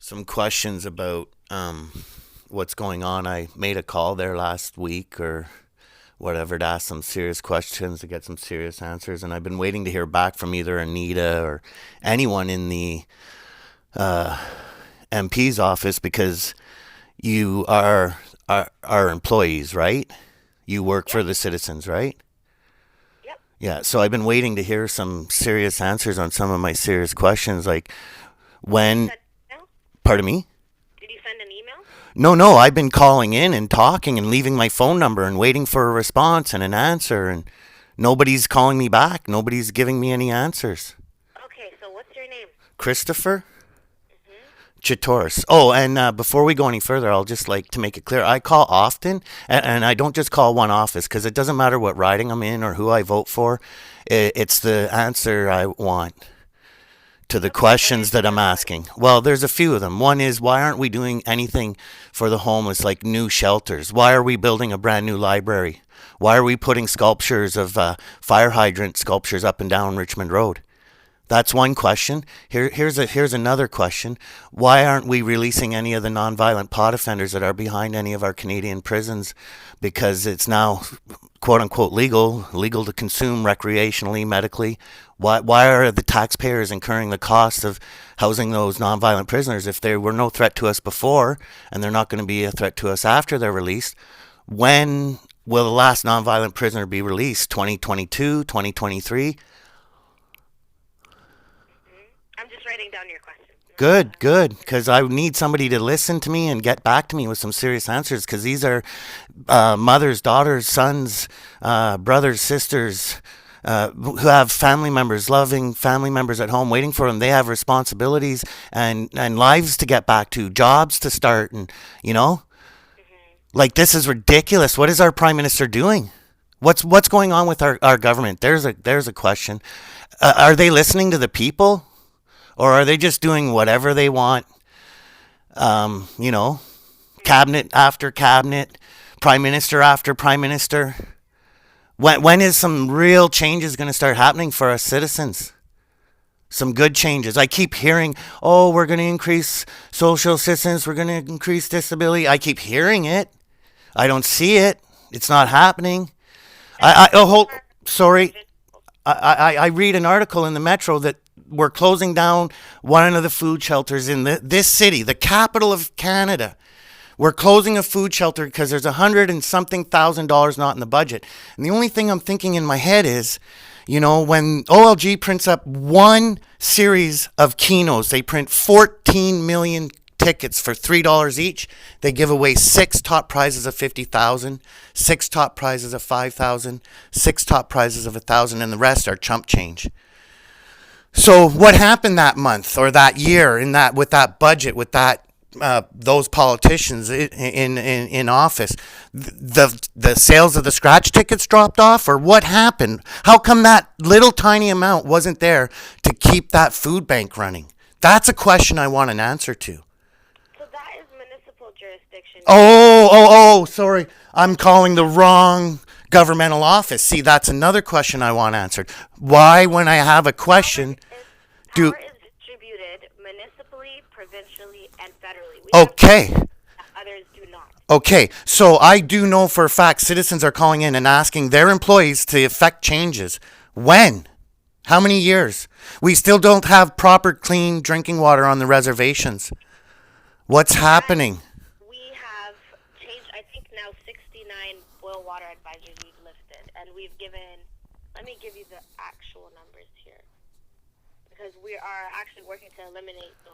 some questions about what's going on. I made a call there last week or whatever to ask some serious questions to get some serious answers, and I've been waiting to hear back from either Anita or anyone in the MP's office because you are employees, right? You work for Yep, the citizens, right? yep. Yeah, so I've been waiting to hear some serious answers on some of my serious questions, like Did you when, send an email? pardon me? Did you send an email? No, I've been calling in and talking and leaving my phone number and waiting for a response and an answer, and nobody's calling me back. Nobody's giving me any answers. Okay, so what's your name? Christopher Hmm. Chitoris. Oh, and before we go any further, I'll just like to make it clear I call often, and I don't just call one office because it doesn't matter what riding I'm in or who I vote for. It's the answer I want to the Okay, what questions is that the I'm one? asking. Well, there's a few of them. One is, why aren't we doing anything for the homeless, like new shelters? Why are we building a brand new library? Why are we putting sculptures of fire hydrant sculptures up and down Richmond Road? That's one question. Here's another question. Why aren't we releasing any of the nonviolent pot offenders that are behind any of our Canadian prisons? Because it's now quote unquote legal to consume recreationally, medically. Why are the taxpayers incurring the cost of housing those nonviolent prisoners if they were no threat to us before and they're not going to be a threat to us after they're released? When will the last nonviolent prisoner be released? 2022, 2023? I'm just writing down your question. Good. Because I need somebody to listen to me and get back to me with some serious answers. Because these are mothers, daughters, sons, brothers, sisters who have family members, loving family members at home waiting for them. They have responsibilities and lives to get back to, jobs to start, and like this is ridiculous. What is our prime minister doing? What's going on with our government? There's a question. Are they listening to the people? Or are they just doing whatever they want? You know, cabinet after cabinet, prime minister after prime minister. When is some real changes going to start happening for us citizens? Some good changes. I keep hearing, oh, we're going to increase social assistance, we're going to increase disability. I keep hearing it. I don't see it. It's not happening. And Oh, these hold, are sorry. individuals. I read an article in the Metro that we're closing down one of the food shelters in this city, the capital of Canada. We're closing a food shelter because there's $100 and something thousand not in the budget. And the only thing I'm thinking in my head is, when OLG prints up one series of kinos, they print 14 million tickets for $3 each. They give away six top prizes of 50,000, six top prizes of 5,000, six top prizes of 1,000, and the rest are chump change. So what happened that month or that year in that with that budget with that those politicians in office? The sales of the scratch tickets dropped off, or what happened? How come that little tiny amount wasn't there to keep that food bank running? That's a question I want an answer to. So that is municipal jurisdiction. Sorry. I'm calling the wrong governmental office. See, that's another question I want answered. Why, when I have a Power question, is do. power is distributed municipally, provincially, and federally. We have Okay. that others do not. Okay. So I do know for a fact citizens are calling in and asking their employees to effect changes. When? How many years? We still don't have proper clean drinking water on the reservations. What's That happening? we have changed. I think now 69 boil water advisories we've lifted, and we've given. Let me give you the actual numbers here because we are actually working to eliminate those.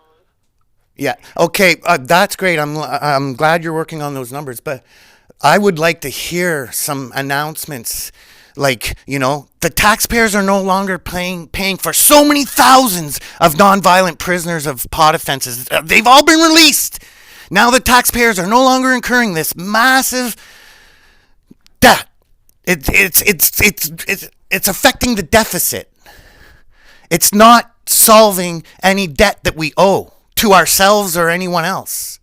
Yeah. Okay. That's great. I'm glad you're working on those numbers, but I would like to hear some announcements. Like, the taxpayers are no longer paying for so many thousands of nonviolent prisoners of pot offenses. They've all been released. Now the taxpayers are no longer incurring this massive debt. It's affecting the deficit. It's not solving any debt that we owe to ourselves or anyone else.